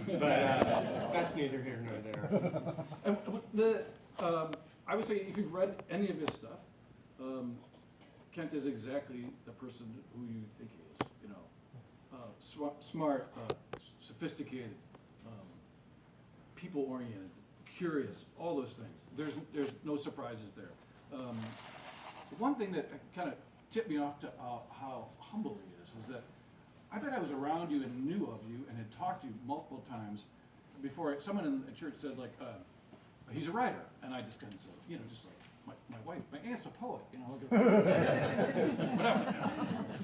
But that's neither here nor there. I would say if you've read any of his stuff, Kent is exactly the person who you think he is. You know, smart, sophisticated, people-oriented, curious, all those things. There's no surprises there. One thing that kind of tipped me off to how humble he is that I bet I was around you and knew of you and had talked to you multiple times before someone in the church said, like, he's a writer. And I just kind of said, you know, just like my wife, my aunt's a poet, you know, whatever. You know,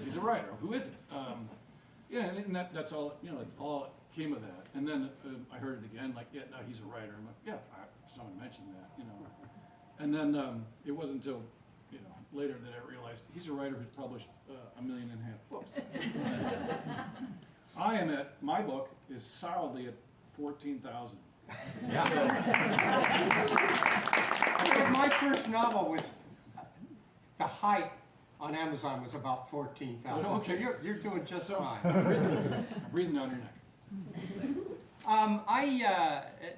he's a writer. Who isn't? Yeah, and that's all, you know, it's all it came of that. And then I heard it again, like, yeah, no, he's a writer. I'm like, yeah, someone mentioned that, you know. And then it wasn't until, you know, later that I realized he's a writer who's published 1.5 million books. My book is solidly at 14,000. Yeah. My first novel was, the height on Amazon was about 14,000. Okay. So you're doing just fine. I'm breathing down your neck.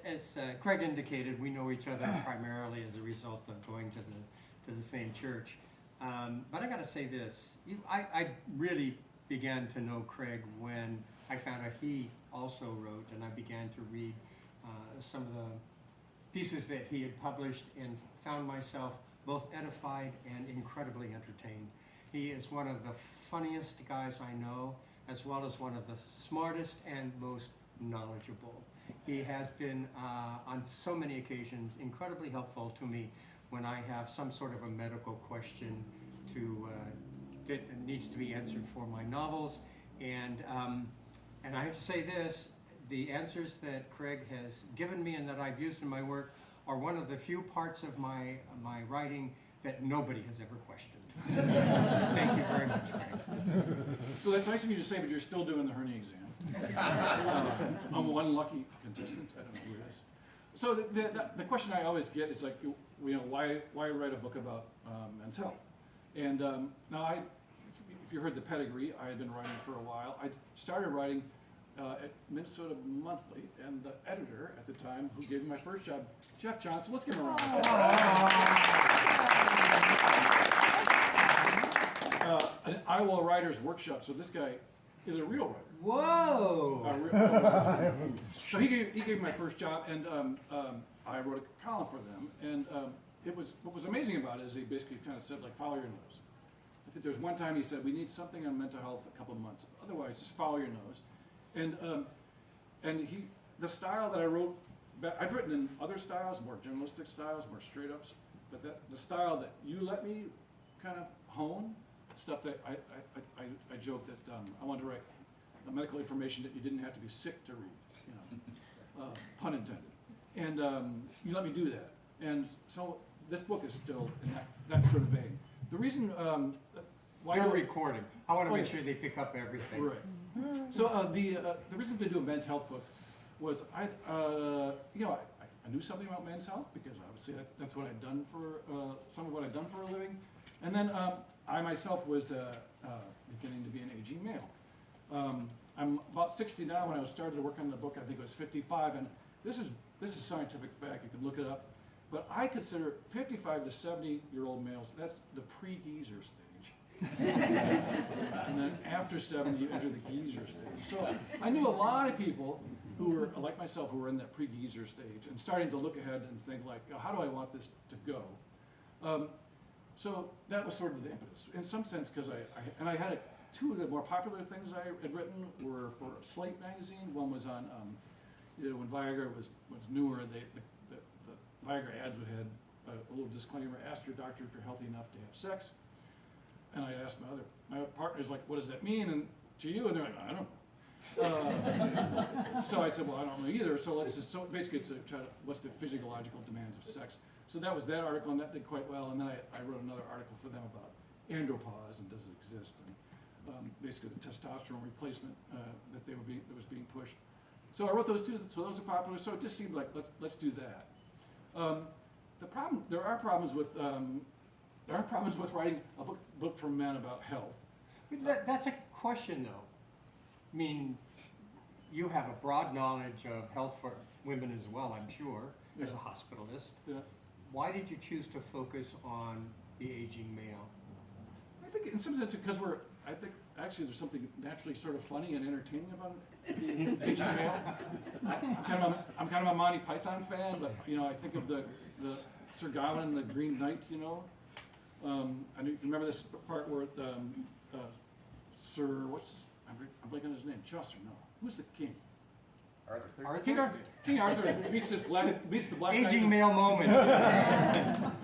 As Craig indicated, we know each other primarily as a result of going to the same church. But I got to say this: I really began to know Craig when I found out he also wrote, and I began to read some of the pieces that he had published, and found myself both edified and incredibly entertained. He is one of the funniest guys I know, as well as one of the smartest and most knowledgeable. He has been, on so many occasions, incredibly helpful to me when I have some sort of a medical question that needs to be answered for my novels. And I have to say this, the answers that Craig has given me and that I've used in my work are one of the few parts of my writing that nobody has ever questioned. Thank you very much, Craig. So that's nice of you to say, but you're still doing the hernia exam. I'm one lucky contestant. I don't know who it is. So the question I always get is like, you know, why write a book about men's health? And now, if you heard the pedigree, I had been writing for a while. I started writing at Minnesota Monthly, and the editor at the time, who gave me my first job, Jeff Johnson. Let's give him a round of applause. An Iowa Writers Workshop. So this guy is a real writer. Whoa! So he gave me my first job, and I wrote a column for them. And what was amazing about it is he basically kind of said, like, follow your nose. I think there's one time he said, we need something on mental health a couple of months. Otherwise, just follow your nose. And the style that I wrote, I've written in other styles, more journalistic styles, more straight ups, but the style that you let me kind of hone, stuff that I joke that I wanted to write medical information that you didn't have to be sick to read, you know, pun intended. And you let me do that. And so this book is still in that sort of vein. The reason why You're recording. I want to make sure they pick up everything. Right. So the reason to do a men's health book was I knew something about men's health because obviously that's what I'd done for some of what I'd done for a living, and then I myself was beginning to be an aging male. I'm about 60 now. When I started to work on the book, I think it was 55, and this is scientific fact. You can look it up, but I consider 55 to 70-year-old males, that's the pre-geezer stage. And then after 70, you enter the geezer stage. So I knew a lot of people who were, like myself, who were in that pre-geezer stage and starting to look ahead and think, like, how do I want this to go? So that was sort of the impetus, in some sense, because I had two of the more popular things I had written were for Slate magazine. One was on, when Viagra was newer, the Viagra ads would have a little disclaimer, ask your doctor if you're healthy enough to have sex. And I asked my partners, like, what does that mean? And to you, and they're like, I don't know. So I said, well, I don't know either. So basically it's what's the physiological demands of sex. So that was that article, and that did quite well. And then I wrote another article for them about andropause and does it exist, and basically the testosterone replacement that was being pushed. So I wrote those two. So those are popular. So it just seemed like let's do that. There are problems with writing a book for men about health. That's a question, though. I mean, you have a broad knowledge of health for women as well, I'm sure, as a Yeah. hospitalist. Yeah. Why did you choose to focus on the aging male? I think in some sense because I think actually there's something naturally sort of funny and entertaining about the aging male. I'm kind of a Monty Python fan, but you know I think of the Sir Gawain and the Green Knight. You know, I don't know if you remember this part where Sir I'm blanking on his name. Chaucer. No, who's the king? Arthur? King Arthur meets the Black Knight. Aging male moment.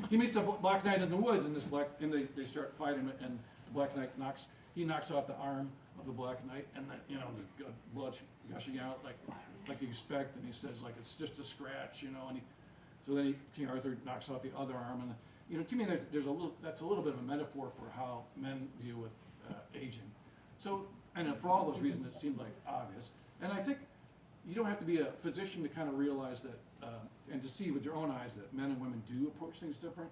He meets the Black Knight in the woods, and they start fighting, and the Black Knight knocks off the arm of the Black Knight, and the blood gushing out like you expect, and he says like it's just a scratch, and so then King Arthur knocks off the other arm, and to me that's a little bit of a metaphor for how men deal with aging. So and for all those reasons, it seemed like obvious, and I think. You don't have to be a physician to kind of realize that, and to see with your own eyes that men and women do approach things different.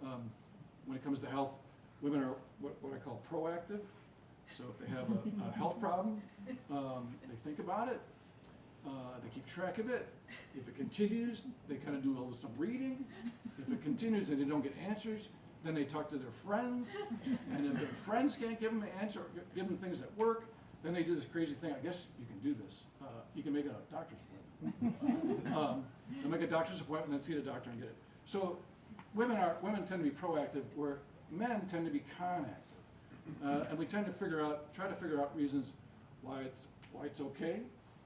When it comes to health, women are what I call proactive. So if they have a health problem, they think about it, they keep track of it. If it continues, they kind of do some reading. If it continues and they don't get answers, then they talk to their friends. And if their friends can't give them an answer, or give them things that work, then they do this crazy thing. I guess you can do this. You can make a doctor's appointment. They'll make a doctor's appointment and then see the doctor and get it. So women tend to be proactive, where men tend to be conactive, and we tend to try to figure out reasons why it's okay,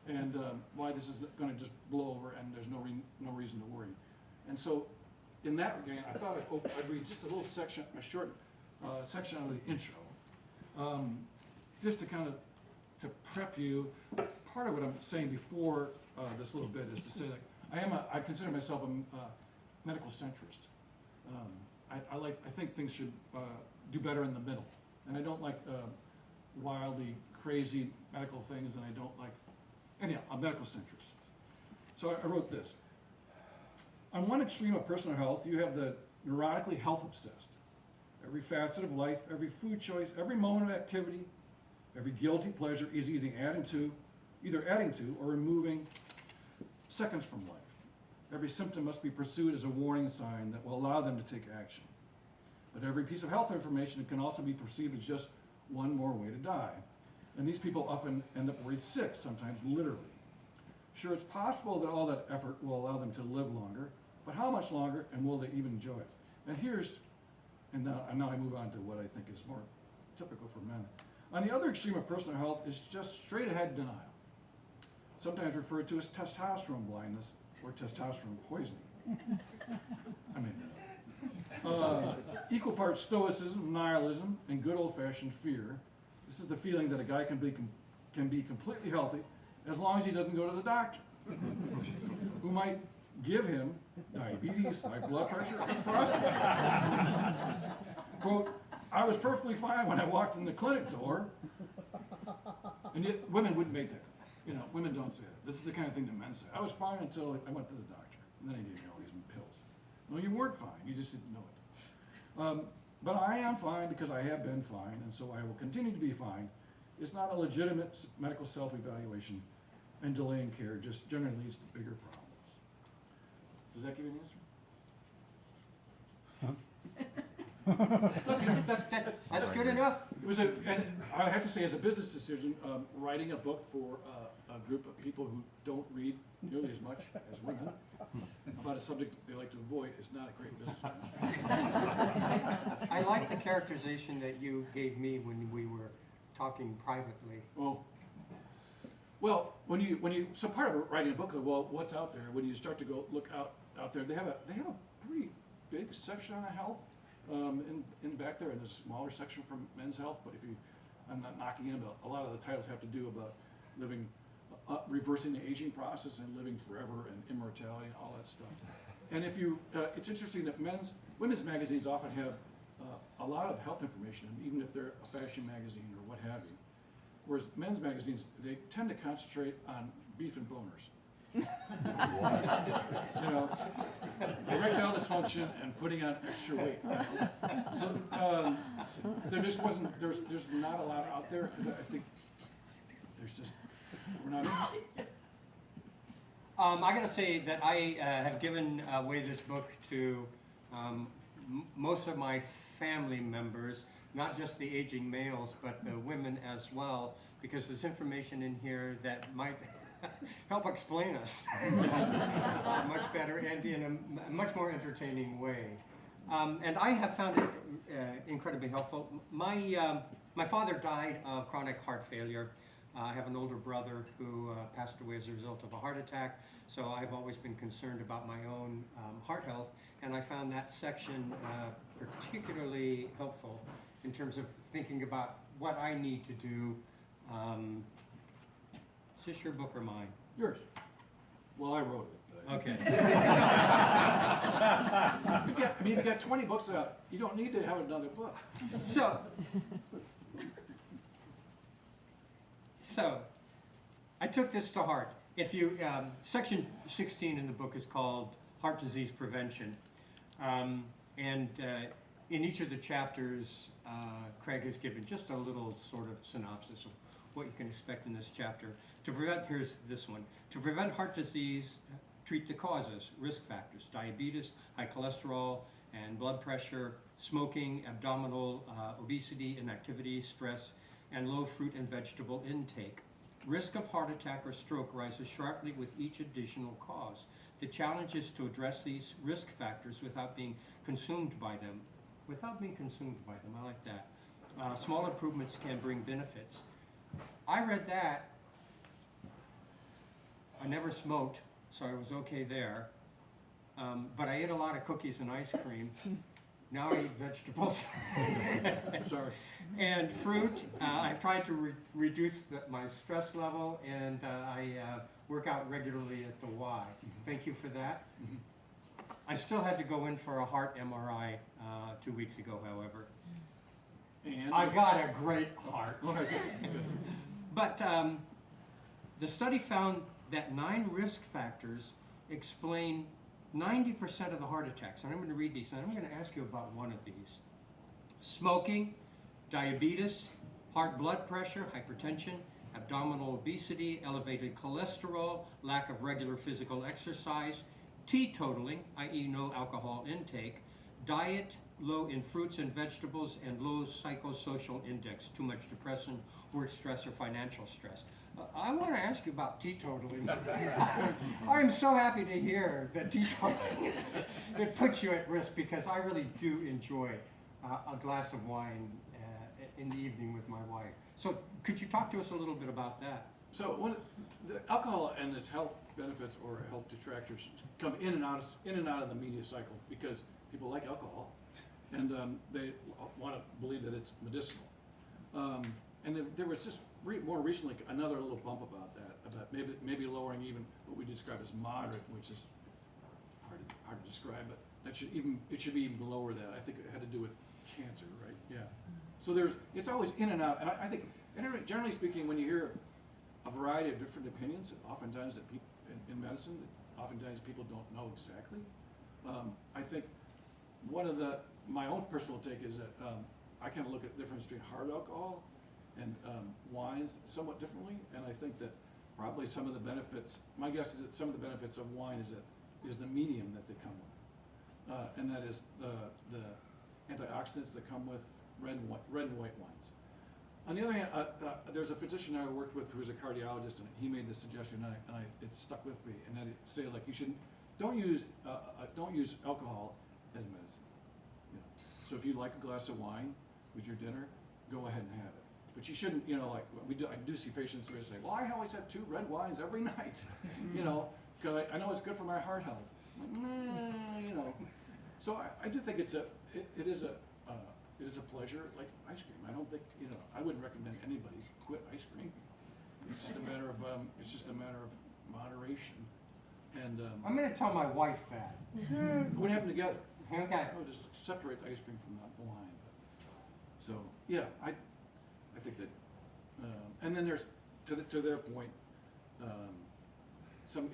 and why this is going to just blow over and there's no reason to worry. And so, in that regard, I thought I'd read just a short section out of the intro, just to kind of to prep you. Part of what I'm saying before this little bit is to say I consider myself a medical centrist. I think things should do better in the middle, and I don't like wildly crazy medical things, and I don't like anyhow. I'm medical centrist. So I wrote this. On one extreme of personal health, you have the neurotically health obsessed. Every facet of life, every food choice, every moment of activity, every guilty pleasure is either adding to or removing seconds from life. Every symptom must be pursued as a warning sign that will allow them to take action. But every piece of health information can also be perceived as just one more way to die. And these people often end up worried sick, sometimes literally. Sure, it's possible that all that effort will allow them to live longer, but how much longer, and will they even enjoy it? And now I move on to what I think is more typical for men. On the other extreme of personal health is just straight ahead denial, sometimes referred to as testosterone blindness or testosterone poisoning. I made that up. Equal parts stoicism, nihilism, and good old-fashioned fear. This is the feeling that a guy can be completely healthy as long as he doesn't go to the doctor, who might give him diabetes, high blood pressure, and prostate. Quote, I was perfectly fine when I walked in the clinic door. And yet women wouldn't make that. Women don't say that. This is the kind of thing that men say. I was fine until I went to the doctor. And then he gave me all these pills. No, you weren't fine. You just didn't know it. But I am fine because I have been fine, and so I will continue to be fine. It's not a legitimate medical self-evaluation, and delaying care just generally leads to bigger problems. Does that give you an answer? That's good enough. It was and I have to say, as a business decision, writing a book for a group of people who don't read nearly as much as women about a subject they like to avoid is not a great business. I like the characterization that you gave me when we were talking privately. Well, so part of writing a book, what's out there? When you start to go look out there, they have a pretty big section on health. In back there, and there's a smaller section for men's health, but I'm not knocking in, but a lot of the titles have to do about living, reversing the aging process and living forever and immortality and all that stuff. And it's interesting that women's magazines often have a lot of health information, even if they're a fashion magazine or what have you. Whereas men's magazines, they tend to concentrate on beef and boners. Erectile dysfunction and putting on extra weight. So there's not a lot out there, because I think there's just We're not. I gotta say that I have given away this book to most of my family members, not just the aging males, but the women as well, because there's information in here that might help explain us much better and in a much more entertaining way. And I have found it incredibly helpful. My father died of chronic heart failure. I have an older brother who passed away as a result of a heart attack, so I've always been concerned about my own heart health, and I found that section particularly helpful in terms of thinking about what I need to do. Is this your book or mine? Yours. Well, I wrote it. But Okay. you've got 20 books out. You don't need to have another book. So, I took this to heart. If you, section 16 in the book is called Heart Disease Prevention. In each of the chapters, Craig has given just a little sort of synopsis of what you can expect in this chapter. Here's this one. To prevent heart disease, treat the causes, risk factors, diabetes, high cholesterol and blood pressure, smoking, abdominal obesity, inactivity, stress, and low fruit and vegetable intake. Risk of heart attack or stroke rises sharply with each additional cause. The challenge is to address these risk factors without being consumed by them. I like that. Small improvements can bring benefits. I read that. I never smoked, so I was okay there. But I ate a lot of cookies and ice cream. Now I eat vegetables. Sorry. And fruit. I've tried to reduce my stress level, and I work out regularly at the Y. Thank you for that. I still had to go in for a heart MRI 2 weeks ago, however. And I got a great heart. Okay, good. But the study found that 9 risk factors explain 90% of the heart attacks. And I'm going to read these, and I'm going to ask you about one of these. Smoking, diabetes, heart blood pressure, hypertension, abdominal obesity, elevated cholesterol, lack of regular physical exercise, teetotaling, i.e. no alcohol intake, diet low in fruits and vegetables, and low psychosocial index, too much depression, work stress, or financial stress. I want to ask you about teetotaling. I'm so happy to hear that teetotaling it puts you at risk, because I really do enjoy a glass of wine in the evening with my wife. So could you talk to us a little bit about that? So the alcohol and its health benefits or health detractors come in and out of the media cycle because people like alcohol, and they want to believe that it's medicinal. And there was just more recently another little bump about that, about maybe lowering even what we describe as moderate, which is hard to describe, but it should be even below that. I think it had to do with cancer, right? Yeah. So it's always in and out, and I think generally speaking, when you hear a variety of different opinions, oftentimes that people in medicine, oftentimes people don't know exactly. I think one of my own personal take is that I kind of look at the difference between hard alcohol and wines somewhat differently, and I think that probably some of the benefits, my guess is that some of the benefits of wine is the medium that they come with, and that is the antioxidants that come with red and white wines. On the other hand, there's a physician I worked with who was a cardiologist, and he made this suggestion, and it stuck with me. And that he say, like, don't use alcohol as medicine. You know? So if you like a glass of wine with your dinner, go ahead and have it. But you shouldn't, like I do see patients who say, well, I always have 2 red wines every night, because I know it's good for my heart health. I'm like, nah. So I do think it is a pleasure, like ice cream. I don't think, I wouldn't recommend anybody quit ice cream. It's just a matter of moderation. And I'm going to tell my wife that. what happened together? Okay. Oh, just separate the ice cream from the wine. So yeah, I think that, and then there's to their point, some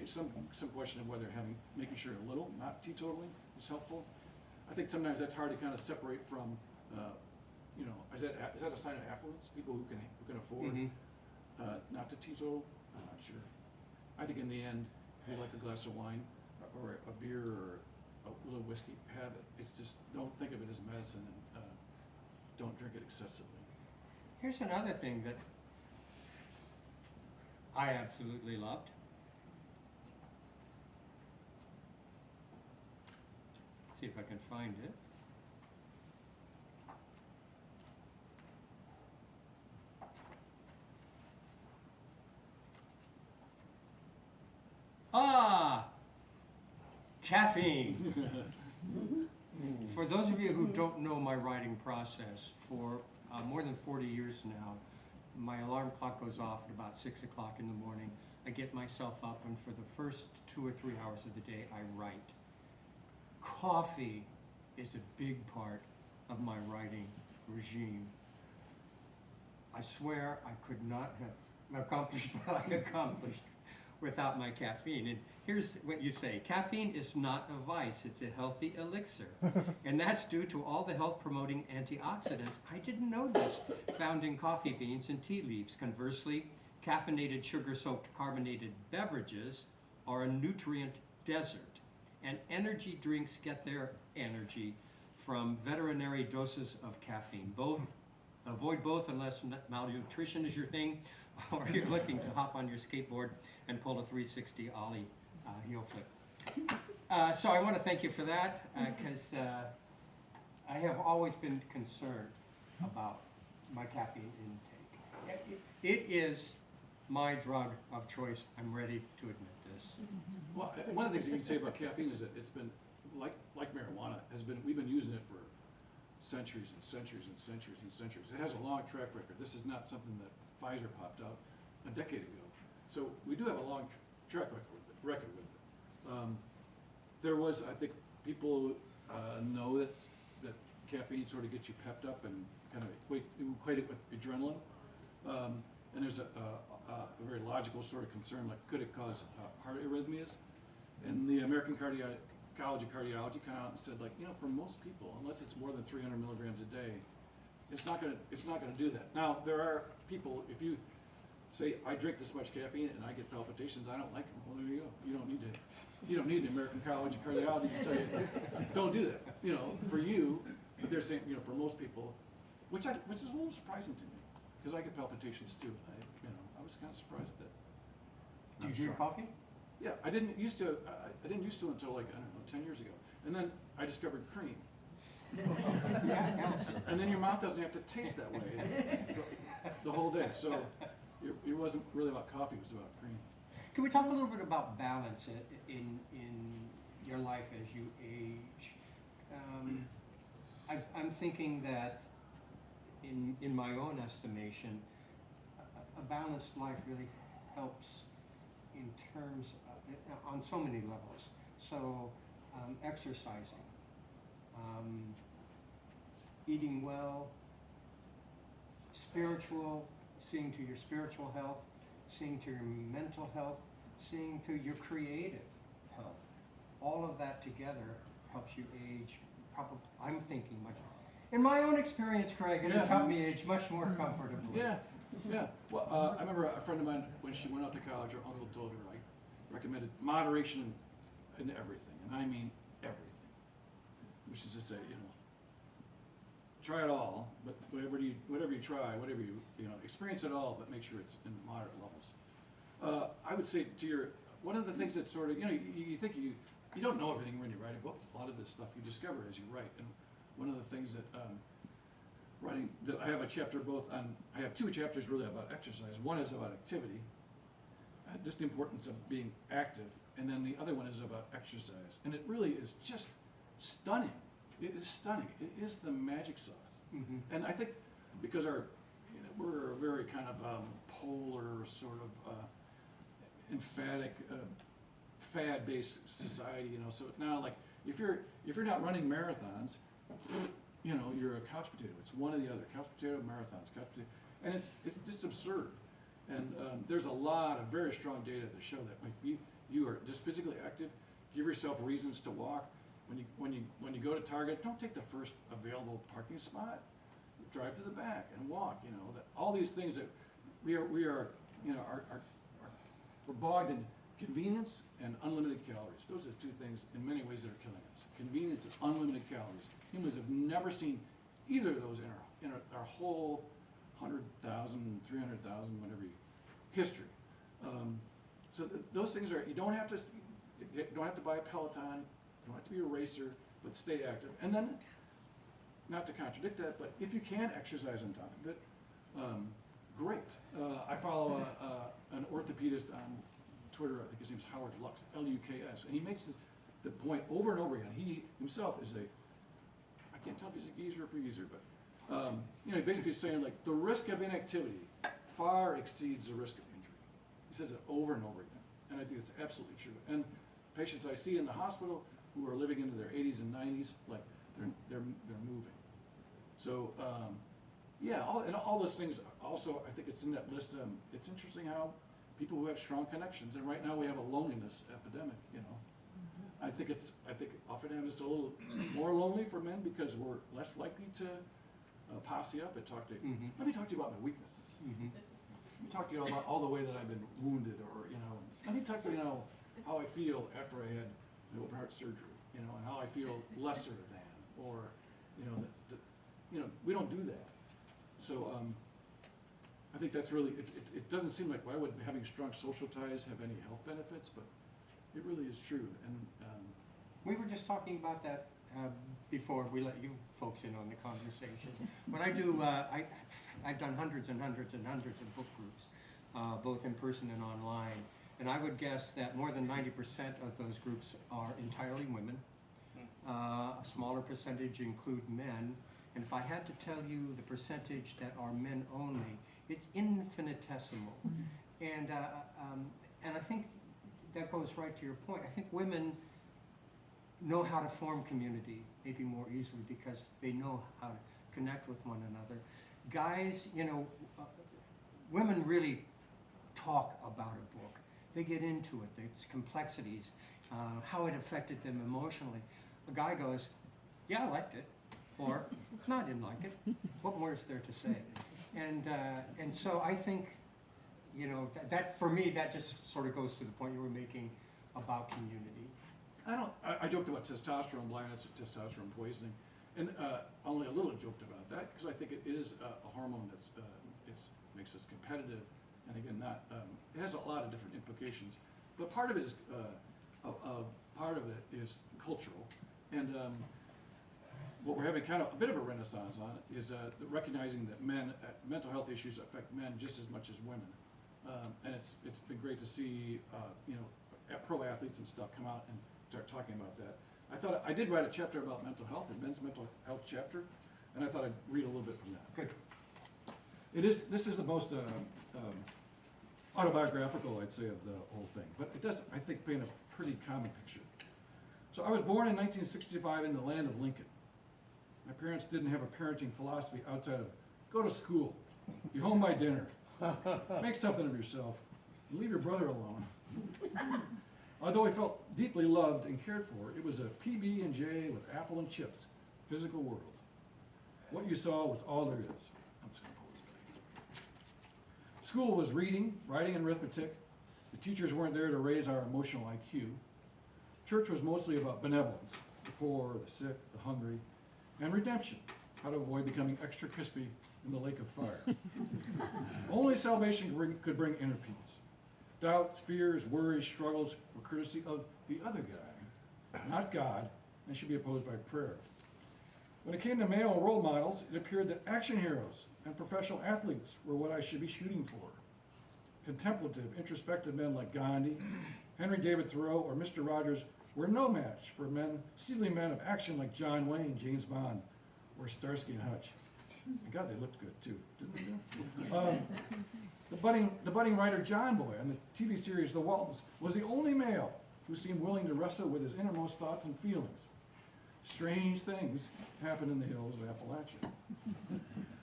question of whether making sure a little, not teetotaling, is helpful. I think sometimes that's hard to kind of separate from. Is that a sign of affluence? People who can afford not to teetotal. I'm not sure. I think in the end, if you like a glass of wine or a beer or a little whiskey, have it. It's just, don't think of it as medicine, and don't drink it excessively. Here's another thing that I absolutely loved. See if I can find it. Ah, caffeine. For those of you who don't know my writing process, for more than 40 years now, my alarm clock goes off at about 6 o'clock in the morning. I get myself up, and for the first 2 or 3 hours of the day, I write. Coffee is a big part of my writing regime. I swear I could not have accomplished what I accomplished without my caffeine. And here's what you say: caffeine is not a vice, it's a healthy elixir. And that's due to all the health-promoting antioxidants, I didn't know this, found in coffee beans and tea leaves. Conversely, caffeinated, sugar-soaked, carbonated beverages are a nutrient desert. And energy drinks get their energy from veterinary doses of caffeine. Avoid both unless malnutrition is your thing, or you're looking to hop on your skateboard and pull a 360 ollie heel flip. So I want to thank you for that, because I have always been concerned about my caffeine intake. It is my drug of choice. I'm ready to admit this. Well, one of the things you can say about caffeine is that it's been, like marijuana, we've been using it for centuries and centuries and centuries and centuries. It has a long track record. This is not something that Pfizer popped out a decade ago. So we do have a long track record with it. There was, I think, people know that caffeine sort of gets you pepped up and kind of equate it with adrenaline. And there's a very logical sort of concern, like could it cause heart arrhythmias? And the American College of Cardiology came out and said, like, for most people, unless it's more than 300 milligrams a day, it's not gonna do that. Now, there are people, if you say, I drink this much caffeine and I get palpitations, I don't like them, well, there you go. You don't need the American College of Cardiology to tell you, don't do that, for you. But they're saying, for most people, which is a little surprising to me, because I get palpitations too, and I was kind of surprised at that. Do you drink coffee? Yeah, I didn't used to until, like, I don't know, 10 years ago. And then I discovered cream. Yeah, it helps. And then your mouth doesn't have to taste that way the whole day. So it wasn't really about coffee, it was about cream. Can we talk a little bit about balance in your life as you age? I'm thinking that in my own estimation, a balanced life really helps in terms of, on so many levels. So exercising, eating well, seeing to your spiritual health, seeing to your mental health, seeing to your creative health. All of that together helps you age, probably, I'm thinking much. In my own experience, Craig, it has helped me age much more comfortably. Yeah. Well, I remember a friend of mine, when she went out to college, her uncle told her, like, recommended moderation in everything, and I mean everything. Which is to say, try it all, but whatever you try, whatever you experience it all, but make sure it's in moderate levels. I would say one of the things that sort of, you think you don't know everything when you write a book. A lot of this stuff you discover as you write, and one of the things that writing, I have a chapter I have two chapters really about exercise. One is about activity, just the importance of being active, and then the other one is about exercise. And it really is just stunning. It is stunning. It is the magic sauce. Mm-hmm. And I think because we're a very kind of polar, sort of emphatic, fad-based society. So now, like, if you're not running marathons, you're a couch potato. It's one or the other. Couch potato, marathons, couch potato, and it's just absurd. And there's a lot of very strong data that show that if you are just physically active, give yourself reasons to walk. When you go to Target, don't take the first available parking spot. Drive to the back and walk. That all these things that we are our We're bogged in convenience and unlimited calories. Those are the two things in many ways that are killing us. Convenience and unlimited calories. Humans have never seen either of those in our whole 100,000, 300,000, whatever history. Those things are, you don't have to buy a Peloton, you don't have to be a racer, but stay active. And then, not to contradict that, but if you can exercise on top of it, great. I follow an orthopedist on Twitter, I think his name's Howard Lux, Luks, and he makes the point over and over again. He himself is I can't tell if he's a geezer or pre-geezer, but he basically is saying like the risk of inactivity far exceeds the risk of injury. He says it over and over again, and I think it's absolutely true. And patients I see in the hospital who are living into their 80s and 90s, like they're moving. So all those things. Also, I think it's in that list. It's interesting how people who have strong connections, and right now we have a loneliness epidemic. I think oftentimes it's a little more lonely for men because we're less likely to posse up and talk to. Let me talk to you about my weaknesses. Let me talk to you about all the way that I've been wounded, or let me talk to you how I feel after I had open heart surgery, and how I feel lesser than, or we don't do that. So I think that's really it doesn't seem like why would having strong social ties have any health benefits, but it really is true. And we were just talking about that before we let you folks in on the conversation. When I do, I've done hundreds and hundreds and hundreds of book groups, both in person and online, and I would guess that more than 90% of those groups are entirely women. A smaller percentage include men, and if I had to tell you the percentage that are men only, it's infinitesimal. And I think that goes right to your point. I think women know how to form community maybe more easily because they know how to connect with one another. Guys, women really talk about a book. They get into it, its complexities, how it affected them emotionally. A guy goes, yeah, I liked it, or no, I didn't like it. What more is there to say? And so I think, that for me, that just sort of goes to the point you were making about community. I joked about testosterone blindness or testosterone poisoning, and only a little joked about that because I think it is a hormone that's makes us competitive, and again, it has a lot of different implications. But part of it is cultural, and what we're having kind of a bit of a renaissance on is recognizing that mental health issues affect men just as much as women, and it's been great to see pro athletes and stuff come out and start talking about that. I did write a chapter about mental health, a men's mental health chapter, and I thought I'd read a little bit from that. Good. This is the most autobiographical, I'd say, of the whole thing, but it does, I think, paint a pretty common picture. So I was born in 1965 in the land of Lincoln. My parents didn't have a parenting philosophy outside of go to school, be home by dinner, make something of yourself, and leave your brother alone. Although I felt deeply loved and cared for, it was a PB&J with apple and chips, physical world. What you saw was all there is. I'm just going to pull this back. School was reading, writing, and arithmetic. The teachers weren't there to raise our emotional IQ. Church was mostly about benevolence, the poor, the sick, the hungry, and redemption, how to avoid becoming extra crispy in the lake of fire. Only salvation could bring inner peace. Doubts, fears, worries, struggles were courtesy of the other guy, not God, and should be opposed by prayer. When it came to male role models, it appeared that action heroes and professional athletes were what I should be shooting for. Contemplative, introspective men like Gandhi, Henry David Thoreau, or Mr. Rogers were no match for steely men of action like John Wayne, James Bond, or Starsky and Hutch. And God, they looked good too, didn't they? The budding writer John Boy on the TV series The Waltons was the only male who seemed willing to wrestle with his innermost thoughts and feelings. Strange things happen in the hills of Appalachia.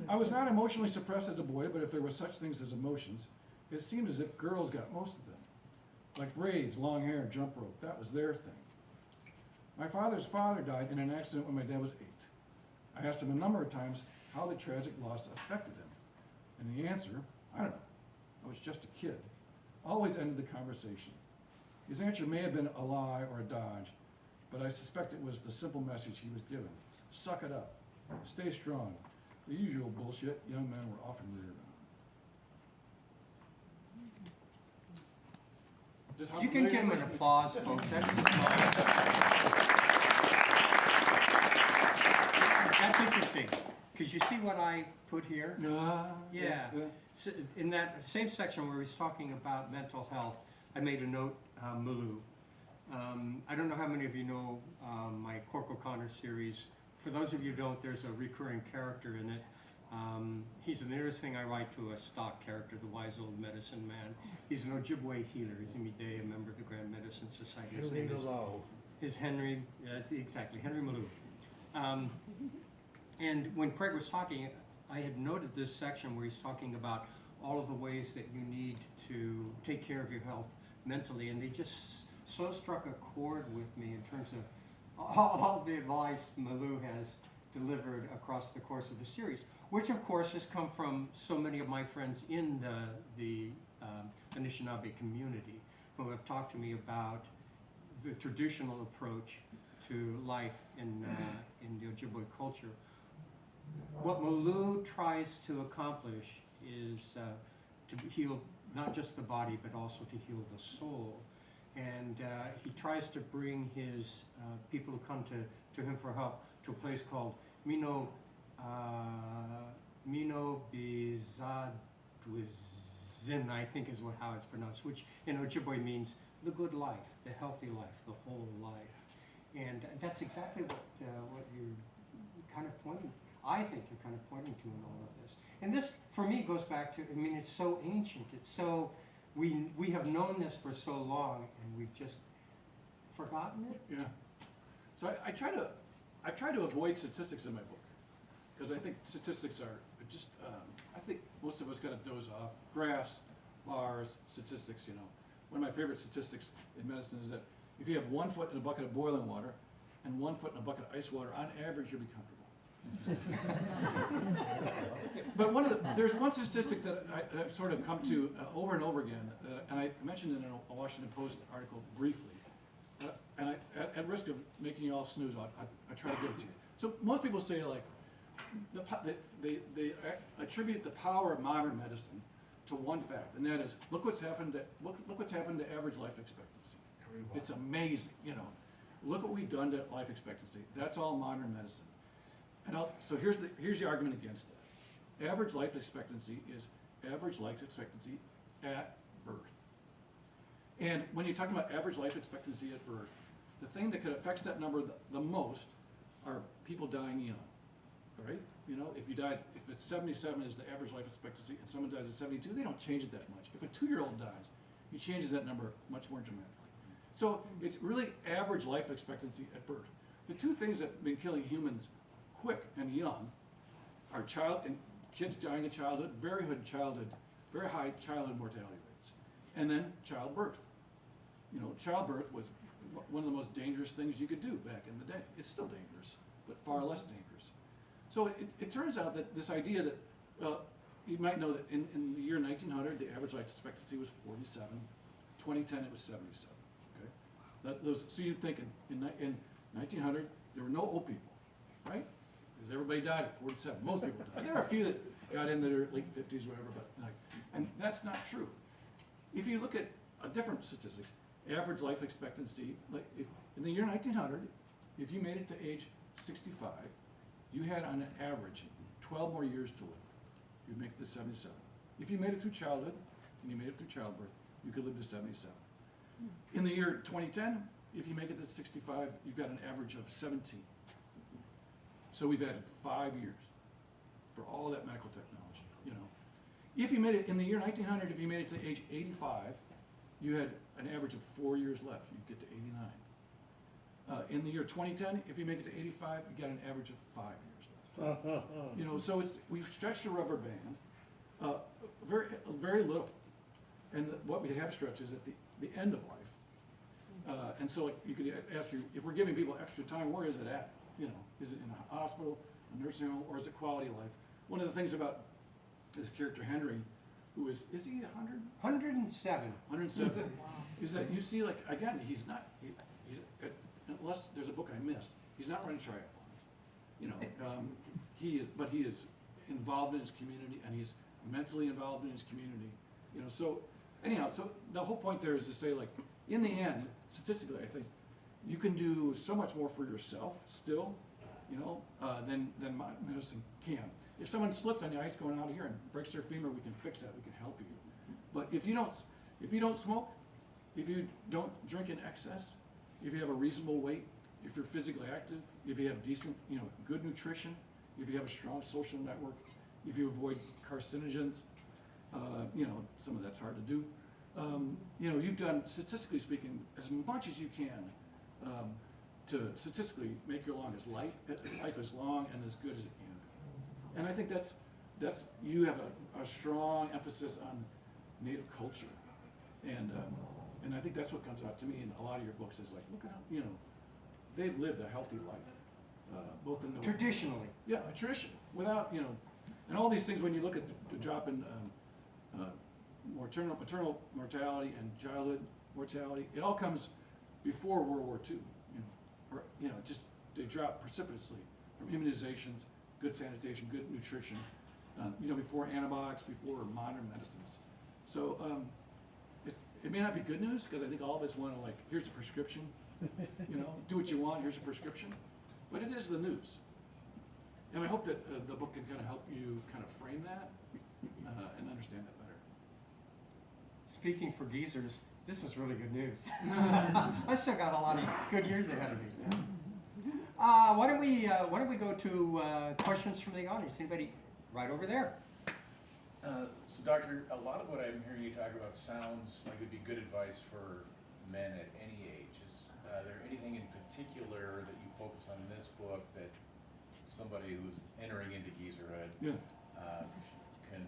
I was not emotionally suppressed as a boy, but if there were such things as emotions, it seemed as if girls got most of them. Like braids, long hair, jump rope, that was their thing. My father's father died in an accident when my dad was 8. I asked him a number of times how the tragic loss affected him. And the answer, I don't know. I was just a kid. always ended the conversation. His answer may have been a lie or a dodge, but I suspect it was the simple message he was given. Suck it up. Stay strong. The usual bullshit young men were often reared on. Just how You can give him an applause, folks. That's interesting, because you see what I put here? Yeah. So in that same section where he's talking about mental health, I made a note, Malou. I don't know how many of you know my Cork O'Connor series. For those of you who don't, there's a recurring character in it. He's the nearest thing I write to a stock character, the wise old medicine man. He's an Ojibwe healer. He's a Midday, a member of the Grand Medicine Society. His name is Henry, exactly, Henry Malou. And when Craig was talking, I had noted this section where he's talking about all of the ways that you need to take care of your health mentally, and they just so struck a chord with me in terms of all the advice Malou has delivered across the course of the series, which of course has come from so many of my friends in the Anishinaabe community who have talked to me about the traditional approach to life in the Ojibwe culture. What Malou tries to accomplish is to heal not just the body, but also to heal the soul. And he tries to bring his people who come to him for help to a place called Mino Bizadwizin, I think is how it's pronounced, which in Ojibwe means the good life, the healthy life, the whole life. And that's exactly what you're kind of pointing, I think you're kind of pointing to in all of this. And this, for me, goes back to, I mean, it's so ancient, it's so, we have known this for so long, and we've just forgotten it. Yeah. So I've tried to avoid statistics in my book, because I think statistics are just, I think most of us got to doze off. Graphs, bars, statistics, you know. One of my favorite statistics in medicine is that if you have 1 foot in a bucket of boiling water and 1 foot in a bucket of ice water, on average you'll be comfortable. But there's one statistic that I've sort of come to over and over again, and I mentioned it in a Washington Post article briefly, and at risk of making you all snooze, I try to give it to you. So most people say, like, they attribute the power of modern medicine to one fact, and that is, look what's happened to average life expectancy. It's amazing, you know. Look what we've done to life expectancy. That's all modern medicine. And so here's the argument against that. Average life expectancy is average life expectancy at birth. And when you're talking about average life expectancy at birth, the thing that could affect that number the most are people dying young. All right? You know, if it's 77 is the average life expectancy and someone dies at 72, they don't change it that much. If a 2-year-old dies, he changes that number much more dramatically. So it's really average life expectancy at birth. The two things that have been killing humans quick and young are kids dying in childhood, very high childhood mortality rates, and then childbirth. You know, childbirth was one of the most dangerous things you could do back in the day. It's still dangerous, but far less dangerous. So it turns out that this idea that, you might know that in the year 1900, the average life expectancy was 47. 2010, it was 77. Okay, so you'd think in 1900 there were no old people, right? Because everybody died at 47. Most people died. There are a few that got in their late 50s, whatever, but and that's not true. If you look at a different statistic, average life expectancy, like if in the year 1900, if you made it to age 65, you had on an average 12 more years to live. You'd make it to 77. If you made it through childhood and you made it through childbirth, you could live to 77. In the year 2010, if you make it to 65, you've got an average of 17. So we've added 5 years for all that medical technology, you know. If you made it in the year 1900, if you made it to age 85, you had an average of 4 years left. You'd get to 89. In the year 2010, if you make it to 85, you got an average of 5 years left. You know, so we've stretched the rubber band very little. And what we have stretched is at the end of life. And so you could ask you, if we're giving people extra time, where is it at? You know, is it in a hospital, a nursing home, or is it quality of life? One of the things about this character Henry who is he 100? 107. 107. Is that you see, like, again, he's not, he's, unless there's a book I missed, he's not running triathlons. You know, but he is involved in his community, and he's mentally involved in his community. You know, so anyhow, so the whole point there is to say, like, in the end, statistically, I think you can do so much more for yourself still, you know, than medicine can. If someone slips on the ice going out of here and breaks their femur, we can fix that. We can help you. But if you don't smoke, if you don't drink in excess, if you have a reasonable weight, if you're physically active, if you have decent, you know, good nutrition, if you have a strong social network, if you avoid carcinogens, you know, some of that's hard to do. You know, you've done, statistically speaking, as much as you can to statistically make your life as long and as good as it can be. And I think that's you have a strong emphasis on Native culture, and I think that's what comes out to me in a lot of your books is like, look at how, you know, they've lived a healthy life, both in the Traditionally. yeah, a tradition without, you know, and all these things when you look at the drop in maternal mortality and childhood mortality, it all comes before World War II, you know, or, you know, just they drop precipitously from immunizations, good sanitation, good nutrition, you know, before antibiotics, before modern medicines. So it may not be good news because I think all of us want to, like, here's a prescription, you know, do what you want, here's a prescription, but it is the news. And I hope that the book can kind of help you kind of frame that and understand that better. Speaking for geezers, this is really good news. I still got a lot of good years ahead of me. Why don't we go to questions from the audience? Anybody right over there? So Doctor, a lot of what I'm hearing you talk about sounds like it would be good advice for men at any age. Is there anything in particular that you focus on in this book that somebody who's entering into geezerhood can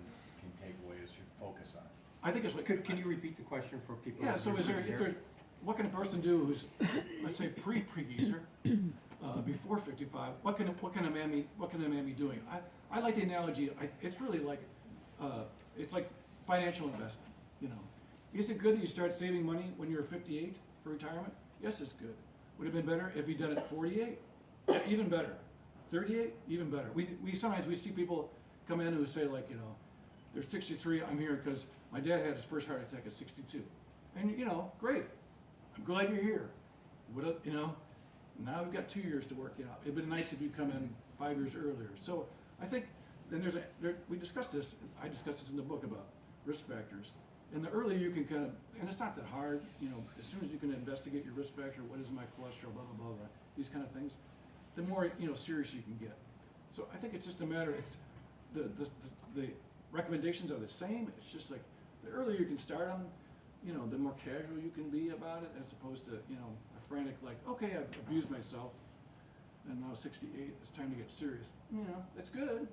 take away or should focus on? I think it's like, Can you repeat the question for people? yeah, so is there, if there, what can a person do who's, let's say, pre-geezer, before 55, what can a man be doing? I like the analogy, it's really like, it's like financial investing, you know. Is it good that you start saving money when you're 58 for retirement? Yes, it's good. Would it have been better if you done it at 48? Yeah, even better. 38? Even better. We sometimes we see people come in who say, like, you know, they're 63, I'm here because my dad had his first heart attack at 62. And, you know, great. I'm glad you're here. What, you know, now we've got 2 years to work it out. It'd been nice if you'd come in 5 years earlier. So I think, then we discussed this, I discussed this in the book about risk factors. And the earlier you can kind of, and it's not that hard, you know, as soon as you can investigate your risk factor, what is my cholesterol, blah, blah, blah, blah, these kind of things, the more, you know, serious you can get. So I think it's just a matter, it's the recommendations are the same. It's just like the earlier you can start on, you know, the more casual you can be about it, as opposed to, you know, a frantic, like, okay, I've abused myself and now 68, it's time to get serious. You know, that's good.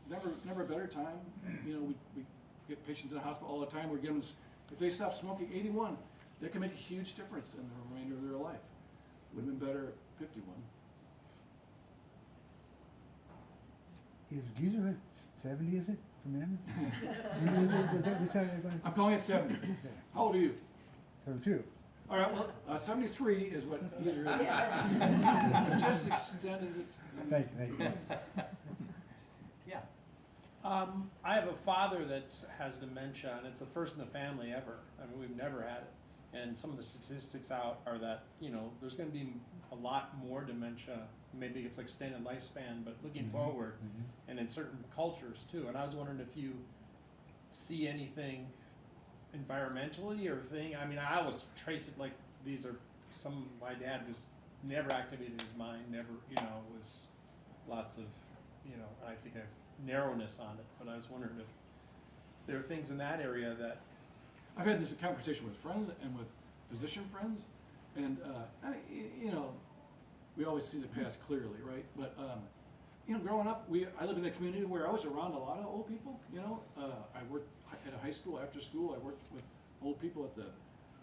Never a better time. You know, we get patients in the hospital all the time. We're giving them, if they stop smoking 81, that can make a huge difference in the remainder of their life. Would have been better at 51. Is geezer at 70, is it, for men? I'm calling it 70. How old are you? 72. All right, well, 73 is what usually is. Just extended it. Thank you. Yeah. I have a father that has dementia, and it's the first in the family ever. I mean, we've never had it. And some of the statistics out are that, you know, there's going to be a lot more dementia. Maybe it's like extended lifespan, but looking forward, and in certain cultures too. And I was wondering if you see anything environmentally or thing. I mean, I always trace it like these are some. My dad just never activated his mind. Never, you know, was lots of, you know. I think I've narrowness on it. But I was wondering if there are things in that area that. I've had this conversation with friends and with physician friends, and you know, we always see the past clearly, right? But you know, growing up, I lived in a community where I was around a lot of old people. You know, I worked at a high school. After school, I worked with old people at the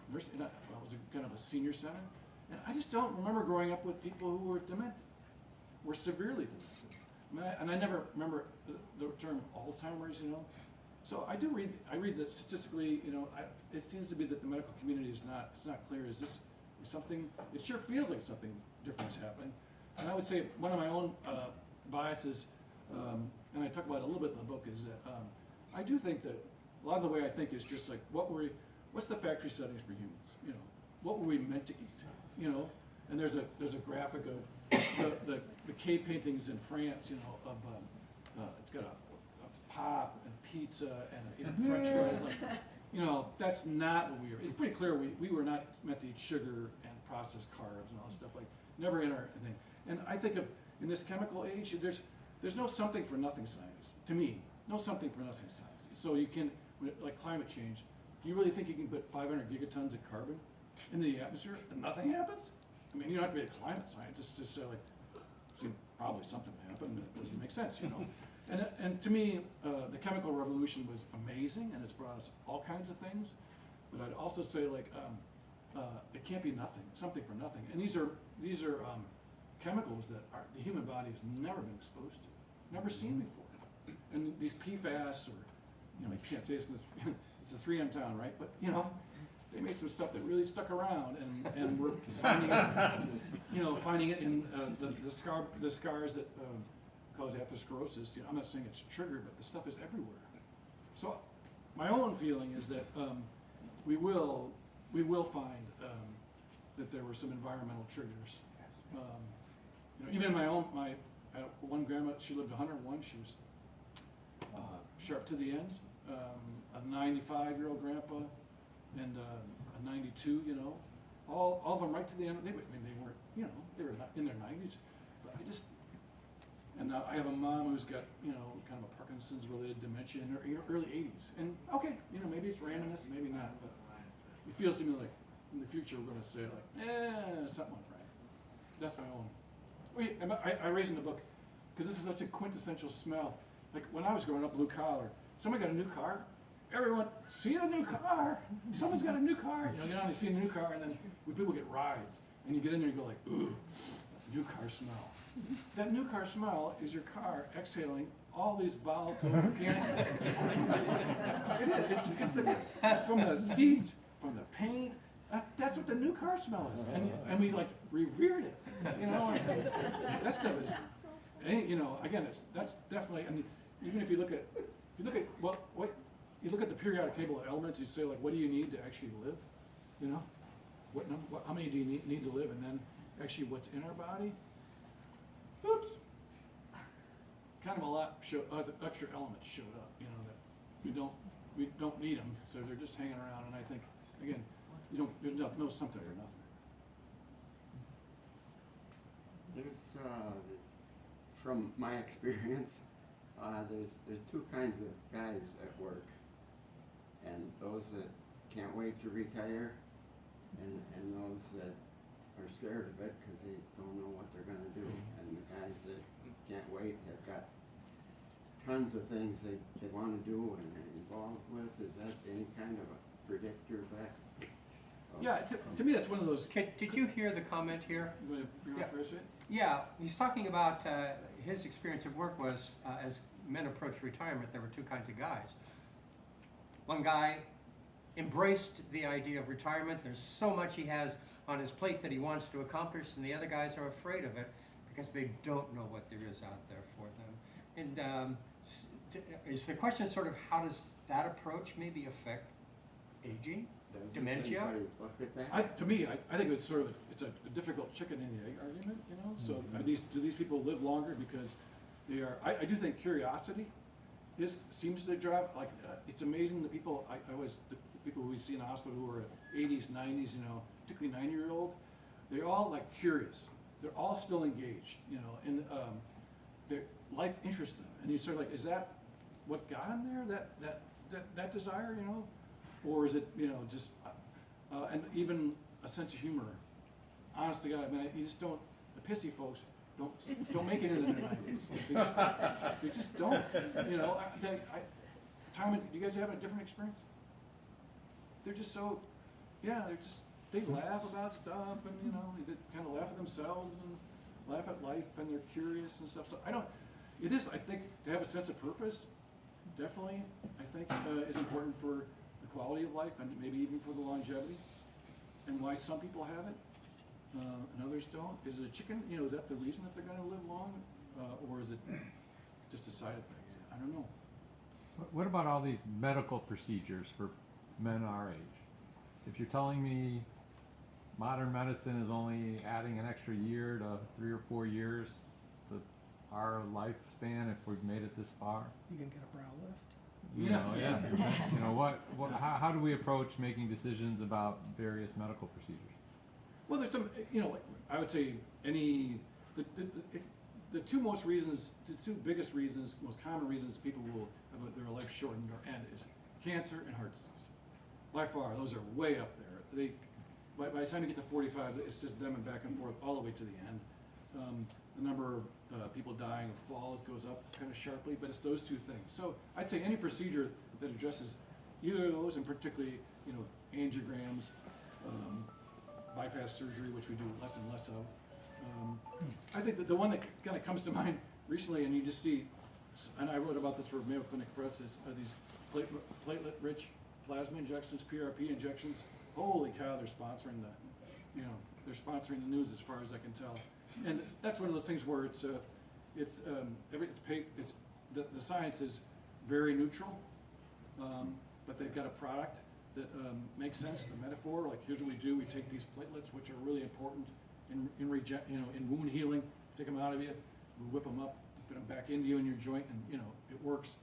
university. And I was kind of a senior center, and I just don't remember growing up with people who were demented, were severely demented. I mean, and I never remember the term Alzheimer's. You know, So I read that statistically, it seems to be that the medical community it's not clear, is something, it sure feels like something different is happening. And I would say one of my own biases, and I talk about it a little bit in the book, is that I do think that a lot of the way I think is just like, what's the factory settings for humans? What were we meant to eat? And there's a graphic of the cave paintings in France, of it's got a pop and pizza and French fries. Like, that's not what we were. It's pretty clear we were not meant to eat sugar and processed carbs and all this stuff. Like, never in our thing. And I think of in this chemical age, there's no something for nothing science. To me, no something for nothing science. So you can, like climate change. Do you really think you can put 500 gigatons of carbon in the atmosphere and nothing happens? I mean, you don't have to be a climate scientist to say like, probably something happened, but it doesn't make sense, And to me, the chemical revolution was amazing, and it's brought us all kinds of things. But I'd also say like, it can't be nothing, something for nothing. And these are chemicals that the human body has never been exposed to, never seen before. And these PFAS, or you can't say it's a 3M town, right? But they made some stuff that really stuck around, and we're finding it in the scars that cause atherosclerosis. I'm not saying it's triggered, but the stuff is everywhere. So my own feeling is that we will find that there were some environmental triggers. Even in my one grandma, she lived 101. She was sharp to the end. A 95-year-old grandpa and a 92. All of them right to the end. They weren't. They were not in their 90s. But and now I have a mom who's got kind of a Parkinson's-related dementia in her early 80s. And okay, maybe it's randomness, maybe not. But it feels to me like in the future we're going to say like, something went right. That's my own. I raised in the book, because this is such a quintessential smell. Like when I was growing up, blue collar, somebody got a new car, everyone, see the new car, someone's got a new car. You get on and see a new car, and then when people get rides, and you get in there and you go like, ooh, new car smell. That new car smell is your car exhaling all these volatile organic. It's from the seats, from the paint. That's what the new car smell is, and we like revered it. That stuff is, again, that's definitely. I mean, even if you look at what you look at the periodic table of elements, you say like, what do you need to actually live? How many do you need to live, and then actually what's in our body? Oops. Kind of a lot extra elements showed up, that we don't need them, so they're just hanging around. And I think again, you don't know something for nothing. There's, from my experience, there's two kinds of guys at work, and those that can't wait to retire, and those that are scared of it because they don't know what they're going to do, and the guys that can't wait have got tons of things they want to do and they're involved with. Is that any kind of a predictor back? Yeah, to me that's one of those. Did you hear the comment here? You want to phrase it? Yeah, he's talking about his experience at work was as men approached retirement, there were two kinds of guys. One guy embraced the idea of retirement. There's so much he has on his plate that he wants to accomplish, and the other guys are afraid of it because they don't know what there is out there for them. And is the question sort of how does that approach maybe affect aging? Dementia? Look at that? To me, I think it's sort of it's a difficult chicken and the egg argument. So do these people live longer because they are? I do think curiosity seems to drive. Like it's amazing the people the people we see in the hospital who are 80s, 90s, particularly 90-year-olds. They're all like curious. They're all still engaged, and their life interests them. And you sort of like, is that what got them there? That desire, or is it just and even a sense of humor? Honest to God, I mean, you just don't. The pissy folks don't make it into their 90s. They just don't. Tom, do you guys have a different experience? They're just so, they laugh about stuff and they kind of laugh at themselves and laugh at life and they're curious and stuff. So I think to have a sense of purpose definitely, I think, is important for the quality of life and maybe even for the longevity, and why some people have it, and others don't. Is it a chicken, you know, is that the reason that they're gonna live long, or is it just a side effect? I don't know. What about all these medical procedures for men our age? If you're telling me modern medicine is only adding an extra year to 3 or 4 years to our lifespan if we've made it this far, You can get a brow lift. you know, you know, how do we approach making decisions about various medical procedures? Well, there's some, you know, I would say if the two biggest reasons, most common reasons people will have their life shortened or end is cancer and heart disease. By far, those are way up there. By the time you get to 45, it's just them and back and forth all the way to the end. The number of people dying of falls goes up kind of sharply, but it's those two things. So I'd say any procedure that addresses either of those, and particularly, you know, angiograms, bypass surgery, which we do less and less of. I think that the one that kind of comes to mind recently, and you just see, and I wrote about this for Mayo Clinic Press, are these platelet-rich plasma injections, PRP injections. Holy cow, they're sponsoring the news as far as I can tell. And that's one of those things where the science is very neutral, but they've got a product that makes sense. The metaphor, like here's what we do: we take these platelets, which are really important in wound healing, take them out of you, we whip them up, put them back into you in your joint, and you know it works.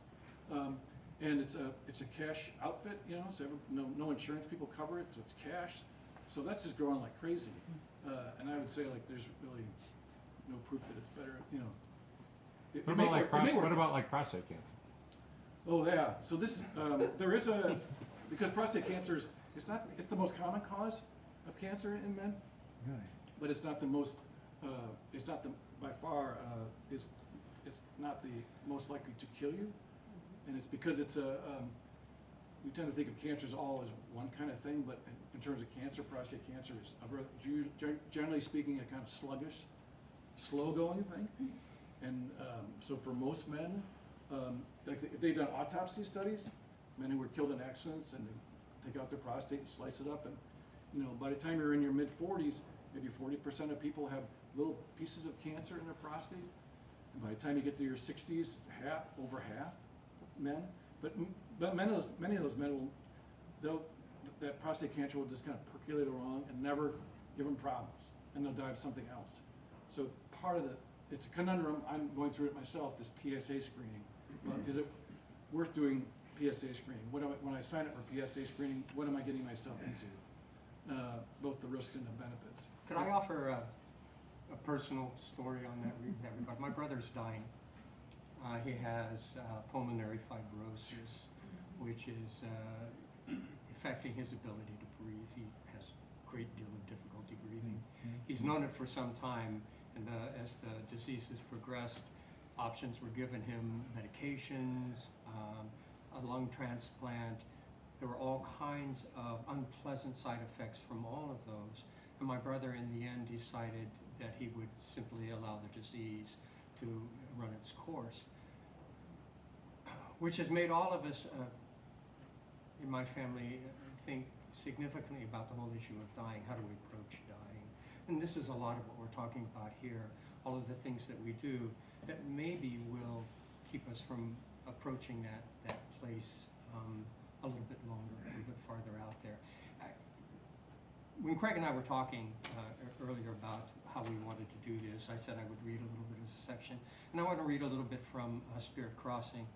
And it's a cash outfit, you know, so no insurance people cover it, so it's cash. So that's just growing like crazy. And I would say like there's really no proof that it's better, you know. What about like prostate cancer? Oh yeah, so this, there is because prostate cancer it's the most common cause of cancer in men, Really? but it's not the most, by far, it's not the most likely to kill you. And it's because we tend to think of cancer as all as one kind of thing, but in terms of cancer, prostate cancer is, generally speaking, a kind of sluggish, slow-going thing. And so for most men, like if they've done autopsy studies, men who were killed in accidents, and they take out their prostate and slice it up, and you know, by the time you're in your mid-40s, maybe 40% of people have little pieces of cancer in their prostate. And by the time you get to your 60s, over half men. But many of those men that prostate cancer will just kind of percolate along and never give them problems, and they'll die of something else. So part of it's a conundrum. I'm going through it myself. This PSA screening, is it worth doing PSA screening? When I sign up for PSA screening, what am I getting myself into? Both the risk and the benefits. Could I offer a personal story on that regard? My brother's dying. He has pulmonary fibrosis, which is affecting his ability to breathe. He has a great deal of difficulty breathing. He's known it for some time, and as the disease has progressed, options were given him: medications, a lung transplant. There were all kinds of unpleasant side effects from all of those. And my brother, in the end, decided that he would simply allow the disease to run its course, which has made all of us in my family think significantly about the whole issue of dying. How do we approach dying? And this is a lot of what we're talking about here, all of the things that we do that maybe will keep us from approaching that place a little bit longer, a little bit farther out there. When Craig and I were talking earlier about how we wanted to do this, I said I would read a little bit of a section, and I want to read a little bit from Spirit Crossing.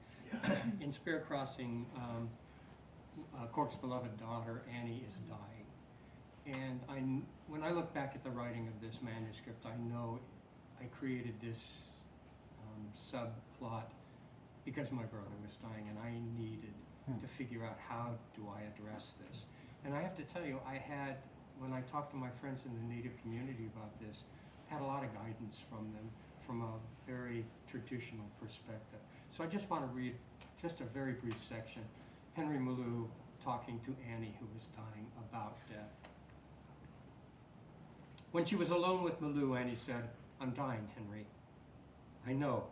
In Spirit Crossing, Cork's beloved daughter, Annie, is dying. And when I look back at the writing of this manuscript, I know I created this subplot because my brother was dying, and I needed to figure out how do I address this. And I have to tell you, when I talked to my friends in the Native community about this, had a lot of guidance from them from a very traditional perspective. So I just want to read just a very brief section. Henry Malou talking to Annie, who was dying, about death. When she was alone with Malou, Annie said, "I'm dying, Henry. I know,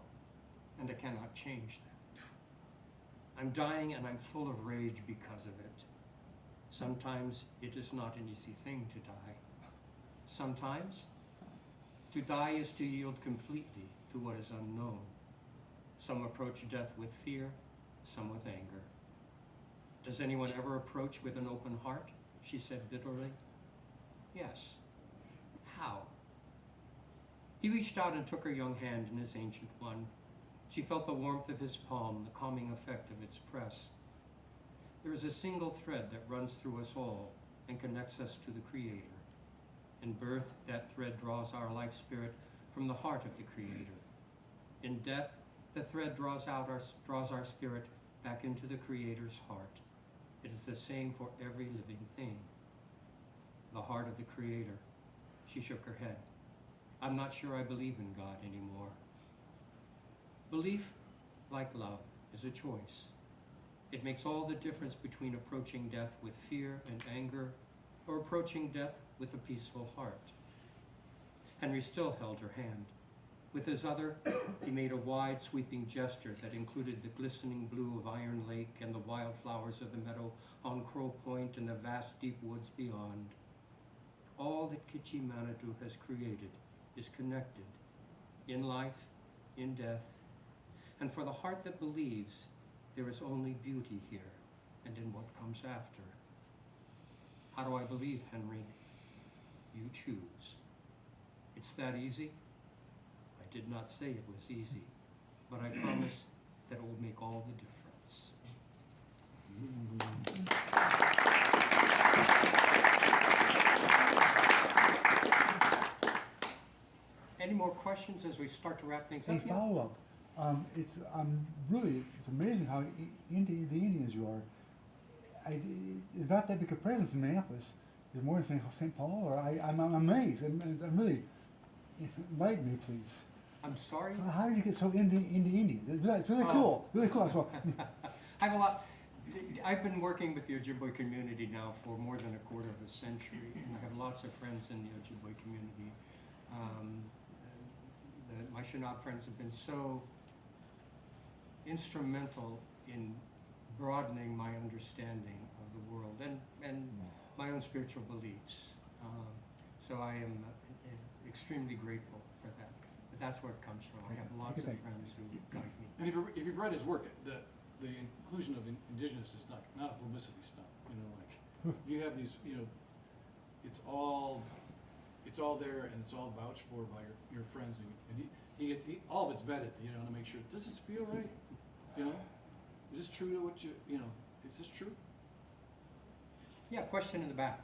and I cannot change that. I'm dying and I'm full of rage because of it. Sometimes it is not an easy thing to die. Sometimes to die is to yield completely to what is unknown. Some approach death with fear, some with anger. Does anyone ever approach with an open heart? She said bitterly. Yes. How? He reached out and took her young hand in his ancient one. She felt the warmth of his palm, the calming effect of its press. There is a single thread that runs through us all and connects us to the Creator. In birth, that thread draws our life spirit from the heart of the Creator. In death, the thread draws our spirit back into the Creator's heart. It is the same for every living thing. The heart of the Creator. She shook her head. I'm not sure I believe in God anymore. Belief, like love, is a choice. It makes all the difference between approaching death with fear and anger or approaching death with a peaceful heart. Henry still held her hand. With his other, he made a wide, sweeping gesture that included the glistening blue of Iron Lake and the wildflowers of the meadow on Crow Point and the vast deep woods beyond. All that Kitchi Manitou has created is connected, in life, in death, and for the heart that believes, there is only beauty here and in what comes after. How do I believe, Henry? You choose. It's that easy? I did not say it was easy, but I promise that it will make all the difference. Any more questions as we start to wrap things A up? follow-up. It's it's amazing how the Indians you are. It's not that big a presence in Minneapolis. There's more than St. Paul, or I'm amazed. I'm really, enlighten me, please. I'm sorry? How did you get so into Indians? It's really cool, really cool. So, I have a lot. I've been working with the Ojibwe community now for more than a quarter of a century, and I have lots of friends in the Ojibwe community. My Shinab friends have been so instrumental in broadening my understanding of the world and my own spiritual beliefs. So I am extremely grateful for that. But that's where it comes from. I have lots of friends who guide me. And if you've read his work, the inclusion of indigenous is not a publicity stunt. You have these, it's all there and it's all vouched for by your friends, and all of it's vetted, to make sure, does this feel right? Is this true to what is this true? Yeah, question in the back.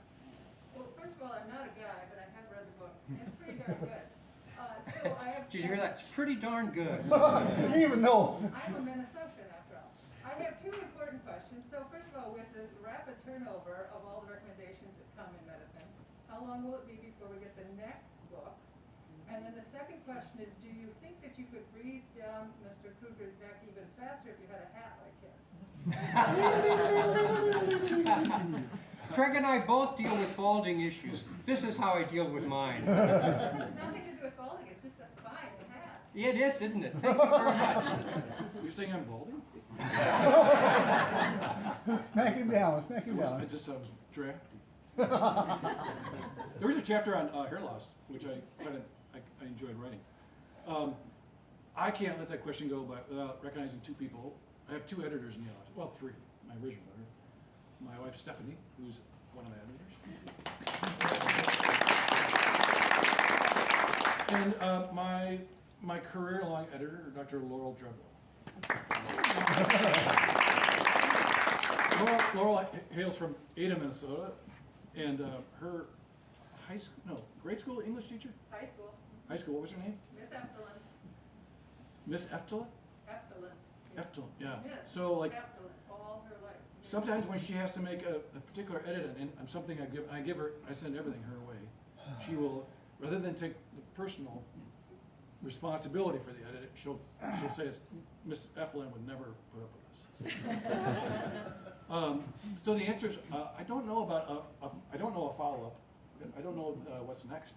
Well, first of all, I'm not a guy, but I have read the book. It's pretty darn good. So I have. Did you hear that? It's pretty darn good. I didn't even know. I'm a Minnesotan after all. I have two important questions. So first of all, with the rapid turnover of all the recommendations that come in medicine, how long will it be before we get the next book? And then the second question is, do you think that you could breathe down Mr. Krueger's neck even faster if you had a hat like his? Craig and I both deal with balding issues. This is how I deal with mine. It has nothing to do with balding, it's just a fine hat. It is, isn't it? Thank you very much. You're saying I'm balding? Smack him down, smack him I down. was drafty. There was a chapter on hair loss, which I enjoyed writing. I can't let that question go without recognizing two people. I have two editors in the office. Well, three. My original editor. My wife Stephanie, who's one of the editors. And my career-long editor, Dr. Laurel Dreblow. Laurel hails from Ada, Minnesota, and her grade school English teacher? High school. High school, what was her name? Miss Efteland. Miss Eftela? Efteland. Efteland, yeah. Yes. So like, Efteland, all her life. sometimes when she has to make a particular edit and something I send everything her way. She will, rather than take the personal responsibility for the edit, she'll say it's Miss Efteland would never put up with this. So the answer is, I don't know about I don't know a follow-up. I don't know what's next.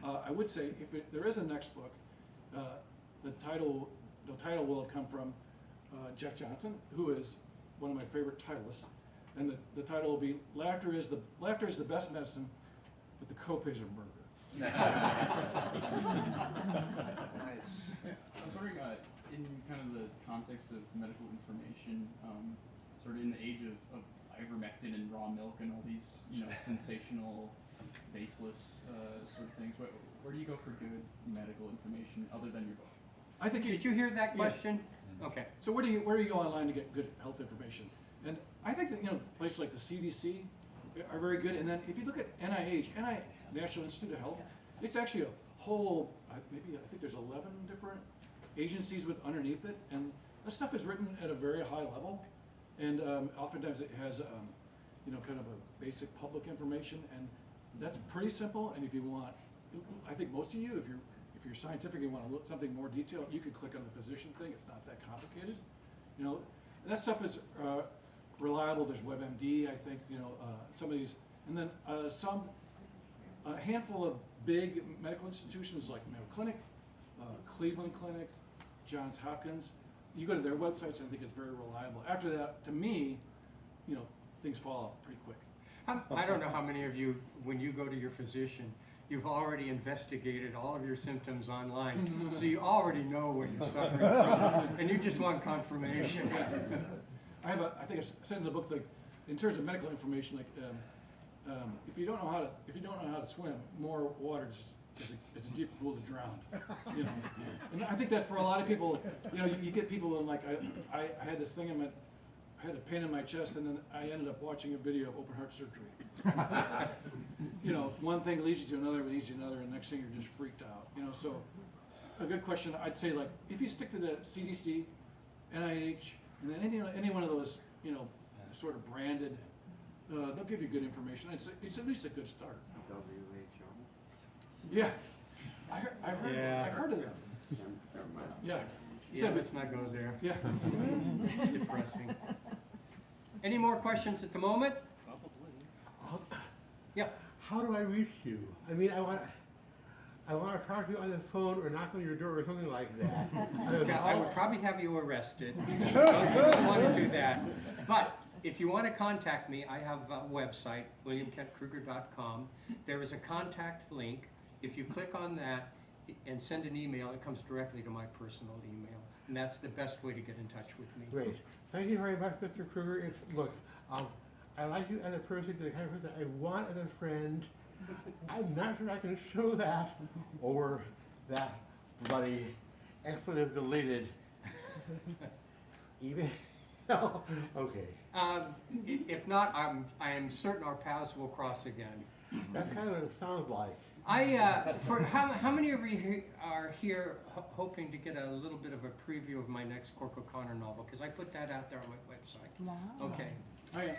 I would say if there is a next book, the title will have come from Jeff Johnson, who is one of my favorite titleists, and the title will be Laughter is the best medicine, but the copays are murder. I was wondering, in kind of the context of medical information, sort of in the age of ivermectin and raw milk and all these, sensational, baseless sort of things, where do you go for good medical information other than your book? I think Did you hear that question? Okay. So where do you go online to get good health information? And I think that places like the CDC are very good. And then if you look at NIH, National Institute of Health, it's actually a whole I think there's 11 different agencies with underneath it, and this stuff is written at a very high level, and oftentimes it has kind of a basic public information, and that's pretty simple. And if you want, I think most of you, if you're scientific and want to look something more detailed, you can click on the physician thing. It's not that complicated. And that stuff is reliable. There's WebMD, I think, some of these, and then a handful of big medical institutions like Mayo Clinic, Cleveland Clinic, Johns Hopkins. You go to their websites, and I think it's very reliable. After that, to me, things fall off pretty quick. I don't know how many of you, when you go to your physician, you've already investigated all of your symptoms online, so you already know what you're suffering from, and you just want confirmation. I think I said in the book, like, in terms of medical information, like, if you don't know how to swim, more water it's a deep pool to drown. And I think that's for a lot of people. You get people in, like, I had this thing I had a pain in my chest, and then I ended up watching a video of open heart surgery. One thing leads you to another, leads you to another, and next thing you're just freaked out. So a good question, I'd say, like, if you stick to the CDC, NIH, and then any one of those, sort of branded, they'll give you good information. It's at least a good start. WHO. Yeah, I've heard of them. Never mind. Yeah. Yeah, let's not go there. Yeah. It's depressing. Any more questions at the moment? Yeah. How do I reach you? I mean, I want to talk to you on the phone or knock on your door or something like that. I would probably have you arrested. You don't want to do that. But if you want to contact me, I have a website, williamkentkrueger.com. There is a contact link. If you click on that and send an email, it comes directly to my personal email. And that's the best way to get in touch with me. Great. Thank you very much, Mr. Krueger. Look, I like you as a person, the kind of person I want as a friend. I'm not sure I can show that over that bloody expletive deleted email. Okay. If not, I am certain our paths will cross again. That's kind of what it sounds like. For how many of you are here hoping to get a little bit of a preview of my next Cork O'Connor novel? Because I put that out there on my website. Wow. Okay. I am.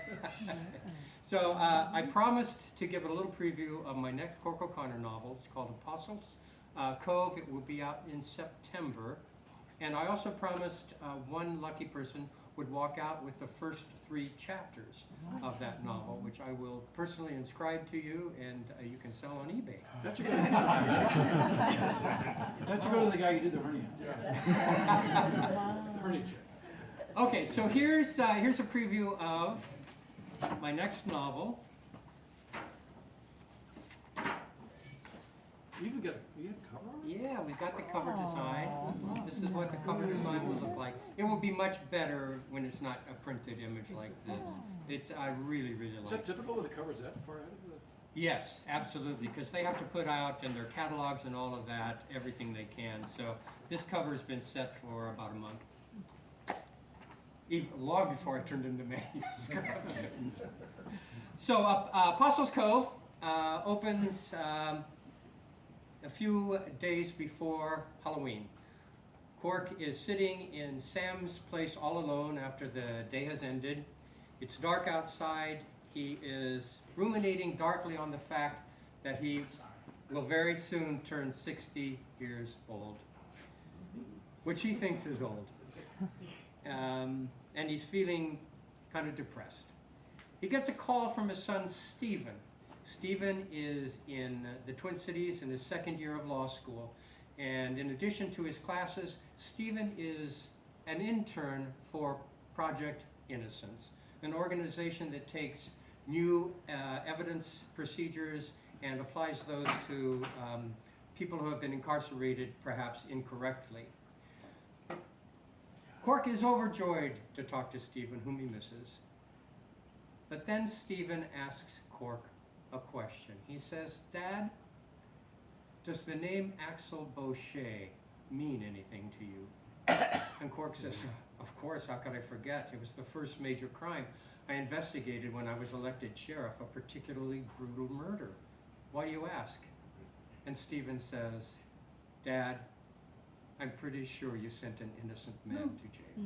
So I promised to give a little preview of my next Cork O'Connor novel. It's called Apostles Cove. It will be out in September. And I also promised one lucky person would walk out with the first 3 chapters of that novel, which I will personally inscribe to you, and you can sell on eBay. That should go to the guy who did the hernia. Hernia check. Okay, so here's a preview of my next novel. You have cover art? Yeah, we got the cover design. This is what the cover design will look like. It will be much better when it's not a printed image like this. I really, really Is like that it. typical with the covers that far ahead of the? Yes, absolutely, because they have to put out in their catalogs and all of that, everything they can. So this cover's been set for about a month. Even long before I turned into manuscript. So Apostles Cove opens a few days before Halloween. Cork is sitting in Sam's place all alone after the day has ended. It's dark outside. He is ruminating darkly on the fact that he will very soon turn 60 years old, which he thinks is old. And he's feeling kind of depressed. He gets a call from his son, Stephen. Stephen is in the Twin Cities in his second year of law school. And in addition to his classes, Stephen is an intern for Project Innocence, an organization that takes new evidence procedures and applies those to people who have been incarcerated perhaps incorrectly. Cork is overjoyed to talk to Stephen, whom he misses. But then Stephen asks Cork a question. He says, "Dad, does the name Axel Boucher mean anything to you?" And Cork says, "Of course, how could I forget? It was the first major crime I investigated when I was elected sheriff, a particularly brutal murder. Why do you ask?" And Stephen says, "Dad, I'm pretty sure you sent an innocent man to jail."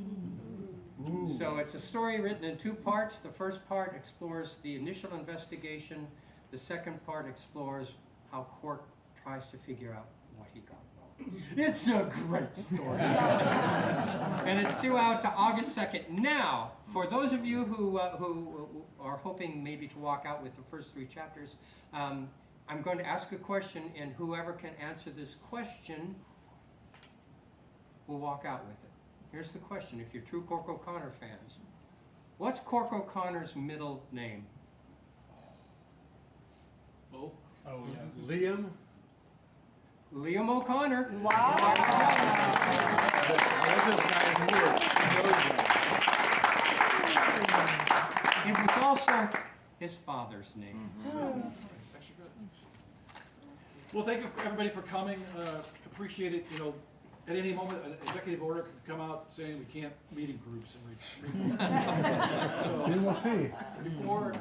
So it's a story written in two parts. The first part explores the initial investigation. The second part explores how Cork tries to figure out what he got wrong. It's a great story. And it's due out to August 2nd. Now, for those of you who are hoping maybe to walk out with the first 3 chapters, I'm going to ask a question, and whoever can answer this question will walk out with it. Here's the question, if you're true Cork O'Connor fans. What's Cork O'Connor's middle name? Oh, Liam. Liam O'Connor. Wow. It was also his father's name. actually good. Well, thank you everybody for coming. Appreciate it. You know, at any moment, an executive order could come out saying we can't meet in groups and read. See, we'll see. Before,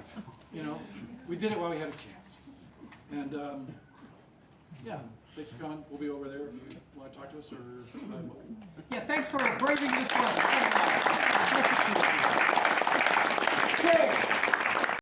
you know, we did it while we had a chance. And yeah, thanks for coming. We'll be over there if you want to talk to us or. Yeah, thanks for braving this one. Okay.